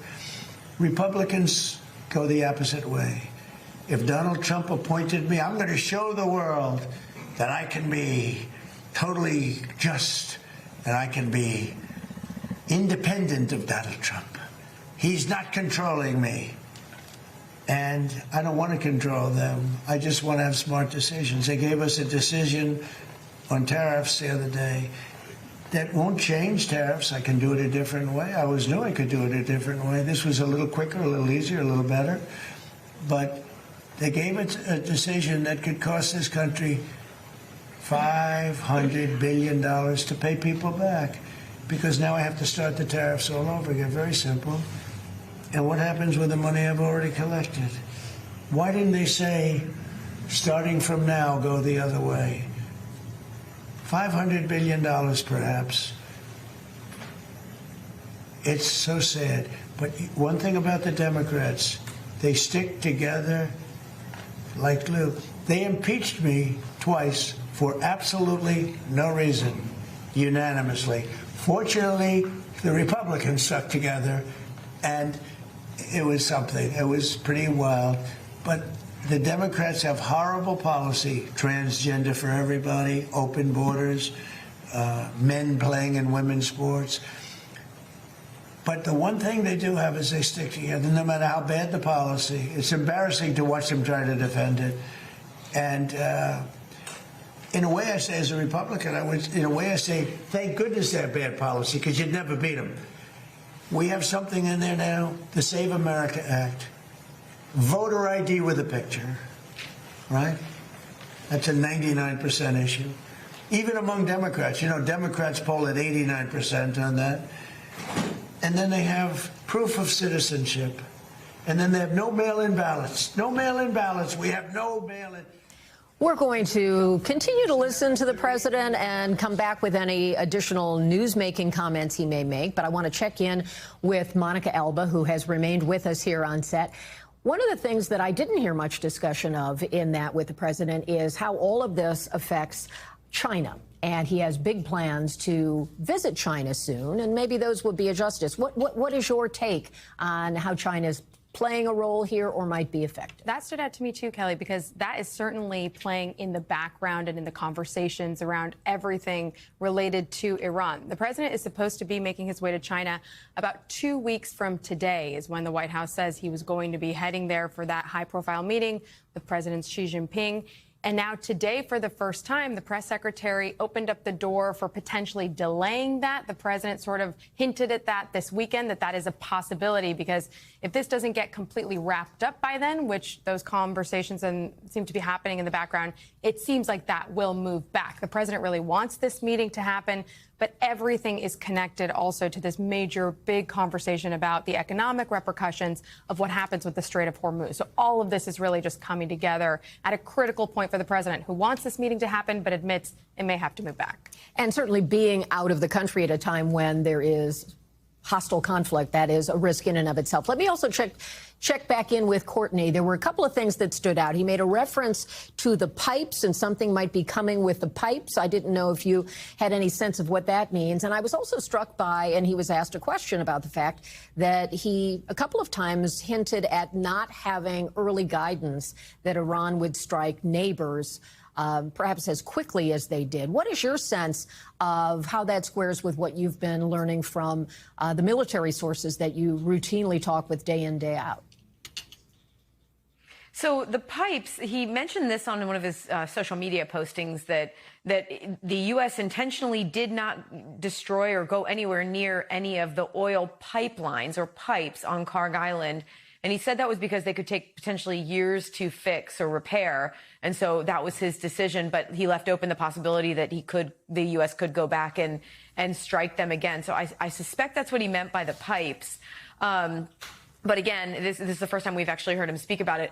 Republicans go the opposite way. If Donald Trump appointed me, I'm going to show the world that I can be totally just, and I can be independent of Donald Trump. He's not controlling me. And I don't want to control them. I just want to have smart decisions. They gave us a decision on tariffs the other day that won't change tariffs. I can do it a different way. I always knew I could do it a different way. This was a little quicker, a little easier, a little better. But they gave it a decision that could cost this country $500 billion to pay people back, because now I have to start the tariffs all over again. Very simple. And what happens with the money I've already collected? Why didn't they say, starting from now, go the other way? $500 billion, perhaps. It's so sad. But one thing about the Democrats, they stick together like glue. They impeached me twice for absolutely no reason, unanimously. Fortunately, the Republicans stuck together, and it was something. It was pretty wild. But the Democrats have horrible policy, transgender for everybody, open borders, men playing in women's sports. But the one thing they do have is they stick together, no matter how bad the policy. It's embarrassing to watch them try to defend it. And in a way, I say, as a Republican, in a way I say, thank goodness they have bad policy, because you'd never beat them. We have something in there now, the Save America Act. Voter ID with a picture, right? That's a 99% issue. Even among Democrats, Democrats poll at 89% on that. And then they have proof of citizenship. And then they have no mail-in ballots. No mail-in ballots. We have no mail-in. We're going to continue to listen to the president and come back with any additional news-making comments he may make. But I want to check in with Monica Elba, who has remained with us here on set. One of the things that I didn't hear much discussion of in that with the president is how all of this affects China. and he has big plans to visit China soon, and maybe those would be adjusted. What is your take on how China's playing a role here or might be effective? That stood out to me too, Kelly, because that is certainly playing in the background and in the conversations around everything related to Iran. The president is supposed to be making his way to China about 2 weeks from today is when the White House says he was going to be heading there for that high-profile meeting with President Xi Jinping. And now today, for the first time, the press secretary opened up the door for potentially delaying that. The president sort of hinted at that this weekend, that is a possibility, because if this doesn't get completely wrapped up by then, which those conversations seem to be happening in the background, it seems like that will move back. The president really wants this meeting to happen, but everything is connected also to this major, big conversation about the economic repercussions of what happens with the Strait of Hormuz. So all of this is really just coming together at a critical point for the president, who wants this meeting to happen, but admits it may have to move back. And certainly being out of the country at a time when there is hostile conflict, that is a risk in and of itself. Let me also check back in with Courtney. There were a couple of things that stood out. He made a reference to the pipes, and something might be coming with the pipes. I didn't know if you had any sense of what that means. And I was also struck by, and he was asked a question about the fact that he a couple of times hinted at not having early guidance that Iran would strike neighbors, perhaps as quickly as they did. What is your sense of how that squares with what you've been learning from the military sources that you routinely talk with day in, day out? So the pipes, he mentioned this on one of his social media postings, that the U.S. intentionally did not destroy or go anywhere near any of the oil pipelines or pipes on Karg Island. And he said that was because they could take potentially years to fix or repair. And so that was his decision. But he left open the possibility that the U.S. could go back and strike them again. So I suspect that's what he meant by the pipes. But again, this is the first time we've actually heard him speak about it.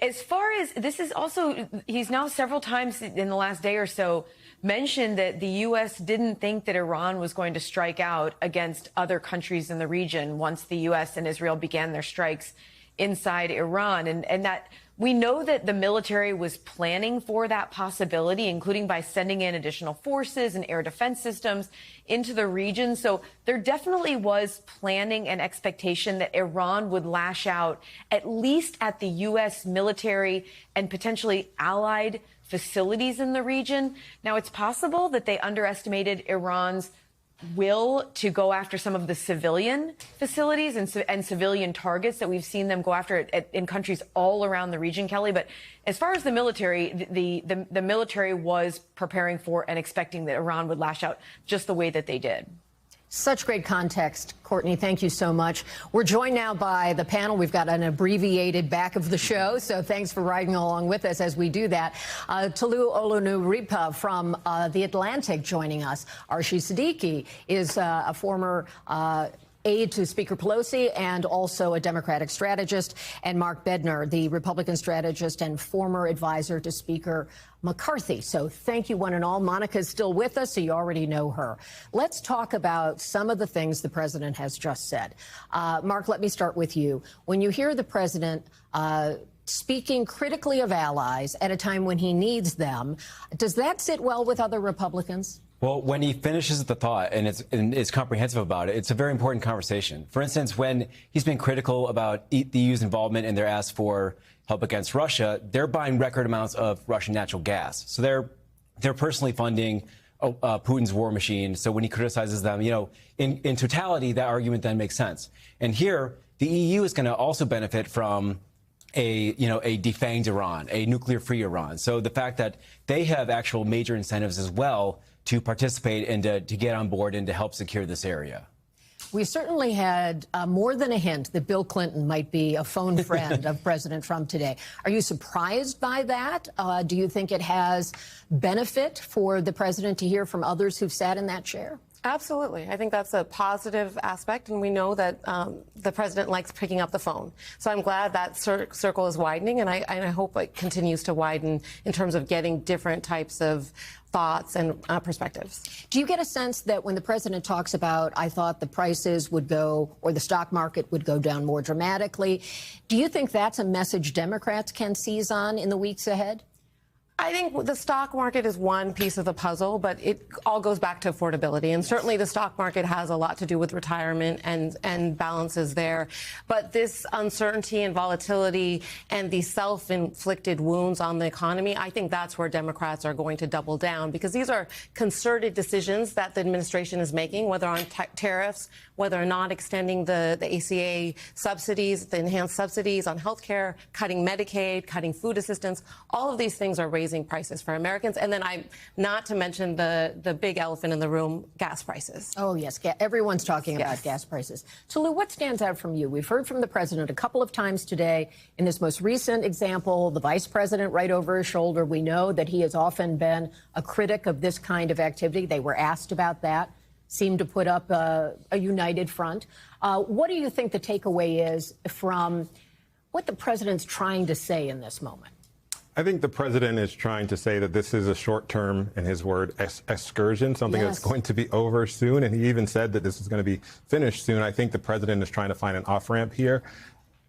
As far as this is also, he's now several times in the last day or so mentioned that the U.S. didn't think that Iran was going to strike out against other countries in the region once the U.S. and Israel began their strikes inside Iran. And that we know that the military was planning for that possibility, including by sending in additional forces and air defense systems into the region. So there definitely was planning and expectation that Iran would lash out at least at the U.S. military and potentially allied facilities in the region. Now, it's possible that they underestimated Iran's will to go after some of the civilian facilities and civilian targets that we've seen them go after in countries all around the region, Kelly. But as far as the military, the military was preparing for and expecting that Iran would lash out just the way that they did. Such great context, Courtney. Thank you so much. We're joined now by the panel. We've got an abbreviated back of the show, so thanks for riding along with us as we do that. Tolu Olunuripa from The Atlantic joining us. Arshi Siddiqui is a former aide to Speaker Pelosi and also a Democratic strategist, and Mark Bednar, the Republican strategist and former advisor to Speaker McCarthy. So thank you, one and all. Monica's still with us, so you already know her. Let's talk about some of the things the president has just said. Mark, let me start with you. When you hear the president speaking critically of allies at a time when he needs them, does that sit well with other Republicans? Well, when he finishes the thought and is comprehensive about it, it's a very important conversation. For instance, when he's been critical about the EU's involvement and their ask for help against Russia, they're buying record amounts of Russian natural gas. So they're personally funding Putin's war machine. So when he criticizes them, in totality, that argument then makes sense. And here, the EU is going to also benefit from a defanged Iran, a nuclear-free Iran. So the fact that they have actual major incentives as well to participate and to get on board and to help secure this area. We certainly had more than a hint that Bill Clinton might be a phone friend of President Trump today. Are you surprised by that? Do you think it has benefit for the president to hear from others who've sat in that chair? Absolutely. I think that's a positive aspect, and we know that the president likes picking up the phone. So I'm glad that circle is widening, and I hope it continues to widen in terms of getting different types of thoughts and perspectives. Do you get a sense that when the president talks about, I thought the prices would go, or the stock market would go down more dramatically, do you think that's a message Democrats can seize on in the weeks ahead? I think the stock market is one piece of the puzzle, but it all goes back to affordability. And certainly the stock market has a lot to do with retirement and balances there. But this uncertainty and volatility and the self-inflicted wounds on the economy, I think that's where Democrats are going to double down, because these are concerted decisions that the administration is making, whether on tariffs, whether or not extending the ACA subsidies, the enhanced subsidies on health care, cutting Medicaid, cutting food assistance. All of these things are raising prices for Americans. And then not to mention the big elephant in the room, gas prices. Oh, yes. Everyone's talking about gas prices. So, Lou, what stands out from you? We've heard from the president a couple of times today. In this most recent example, the vice president right over his shoulder. We know that he has often been a critic of this kind of activity. They were asked about that, seemed to put up a united front. What do you think the takeaway is from what the president's trying to say in this moment? I think the president is trying to say that this is a short-term, in his word, excursion, something that's going to be over soon. And he even said that this is going to be finished soon. I think the president is trying to find an off-ramp here.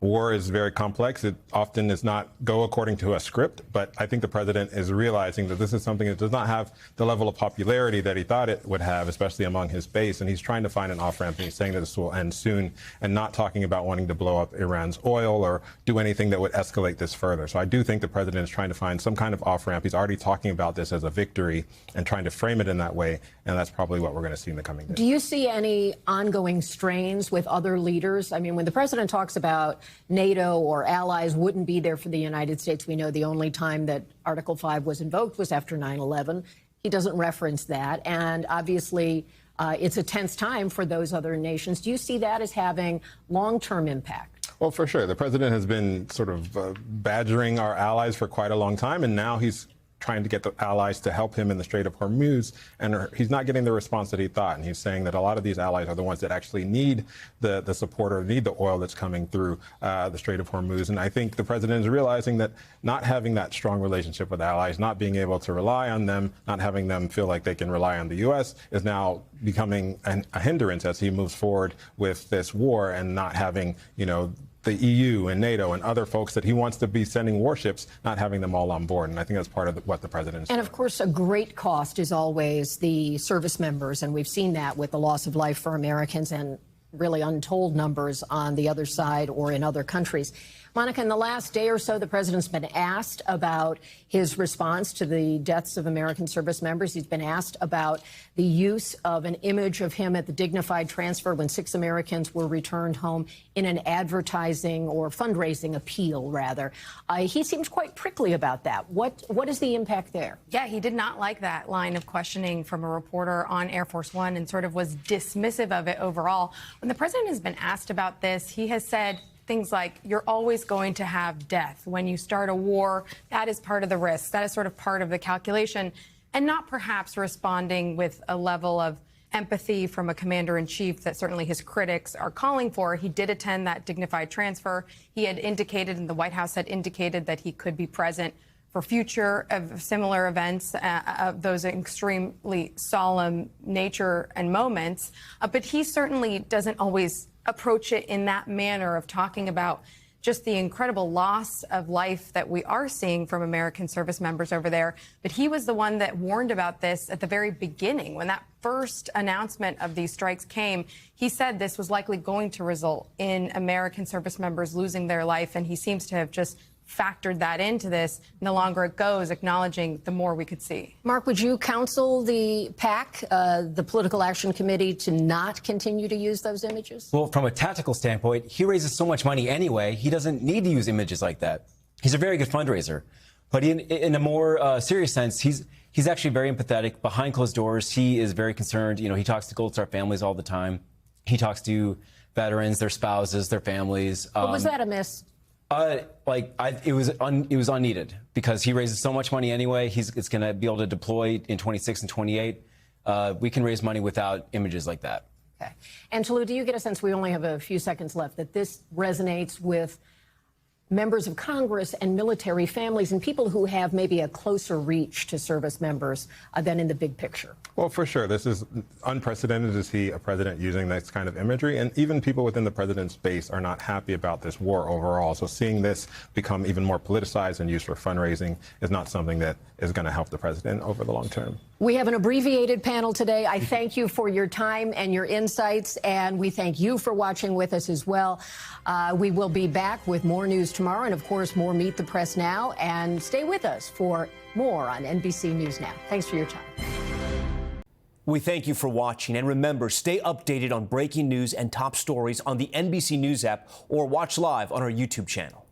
War is very complex. It often does not go according to a script, but I think the president is realizing that this is something that does not have the level of popularity that he thought it would have, especially among his base, and he's trying to find an off-ramp, and he's saying that this will end soon, and not talking about wanting to blow up Iran's oil or do anything that would escalate this further. So I do think the president is trying to find some kind of off-ramp. He's already talking about this as a victory and trying to frame it in that way, and that's probably what we're going to see in the coming days. Do you see any ongoing strains with other leaders? I mean, when the president talks about NATO or allies wouldn't be there for the United States, we know the only time that Article 5 was invoked was after 9/11. He doesn't reference that. And obviously, it's a tense time for those other nations. Do you see that as having long-term impact? Well, for sure. The president has been sort of badgering our allies for quite a long time, and now he's trying to get the allies to help him in the Strait of Hormuz, and he's not getting the response that he thought. And he's saying that a lot of these allies are the ones that actually need the support or need the oil that's coming through the Strait of Hormuz. And I think the president is realizing that not having that strong relationship with allies, not being able to rely on them, not having them feel like they can rely on the U.S. is now becoming a hindrance as he moves forward with this war, and not having, the EU and NATO and other folks that he wants to be sending warships, not having them all on board. And I think that's part of what the president is doing. And of course, a great cost is always the service members. And we've seen that with the loss of life for Americans and really untold numbers on the other side or in other countries. Monica, in the last day or so, the president's been asked about his response to the deaths of American service members. He's been asked about the use of an image of him at the dignified transfer when 6 Americans were returned home in an advertising or fundraising appeal, rather. He seems quite prickly about that. What is the impact there? Yeah, he did not like that line of questioning from a reporter on Air Force One and sort of was dismissive of it overall. When the president has been asked about this, he has said things like, you're always going to have death. When you start a war, that is part of the risk. That is sort of part of the calculation, and not perhaps responding with a level of empathy from a commander-in-chief that certainly his critics are calling for. He did attend that dignified transfer. He had indicated, and the White House had indicated, that he could be present for future of similar events, of those extremely solemn nature and moments. But he certainly doesn't always approach it in that manner of talking about just the incredible loss of life that we are seeing from American service members over there. But he was the one that warned about this at the very beginning. When that first announcement of these strikes came, he said this was likely going to result in American service members losing their life. And he seems to have just factored that into this. The longer it goes, acknowledging the more we could see. Mark, would you counsel the PAC, the Political Action Committee, to not continue to use those images? Well, from a tactical standpoint, he raises so much money anyway, he doesn't need to use images like that. He's a very good fundraiser. But in a more serious sense, he's actually very empathetic. Behind closed doors, he is very concerned. He talks to Gold Star families all the time. He talks to veterans, their spouses, their families. But was that a miss? It was unneeded, because he raises so much money anyway. It's going to be able to deploy in 26 and 28. We can raise money without images like that. Okay. And Tolu, do you get a sense, we only have a few seconds left, that this resonates with members of Congress and military families and people who have maybe a closer reach to service members than in the big picture? Well, for sure. This is unprecedented to see a president using this kind of imagery. And even people within the president's base are not happy about this war overall. So seeing this become even more politicized and used for fundraising is not something that is going to help the president over the long term. We have an abbreviated panel today. I thank you for your time and your insights, and we thank you for watching with us as well. We will be back with more news tomorrow and, of course, more Meet the Press Now. And stay with us for more on NBC News Now. Thanks for your time. We thank you for watching, and remember, stay updated on breaking news and top stories on the NBC News app or watch live on our YouTube channel.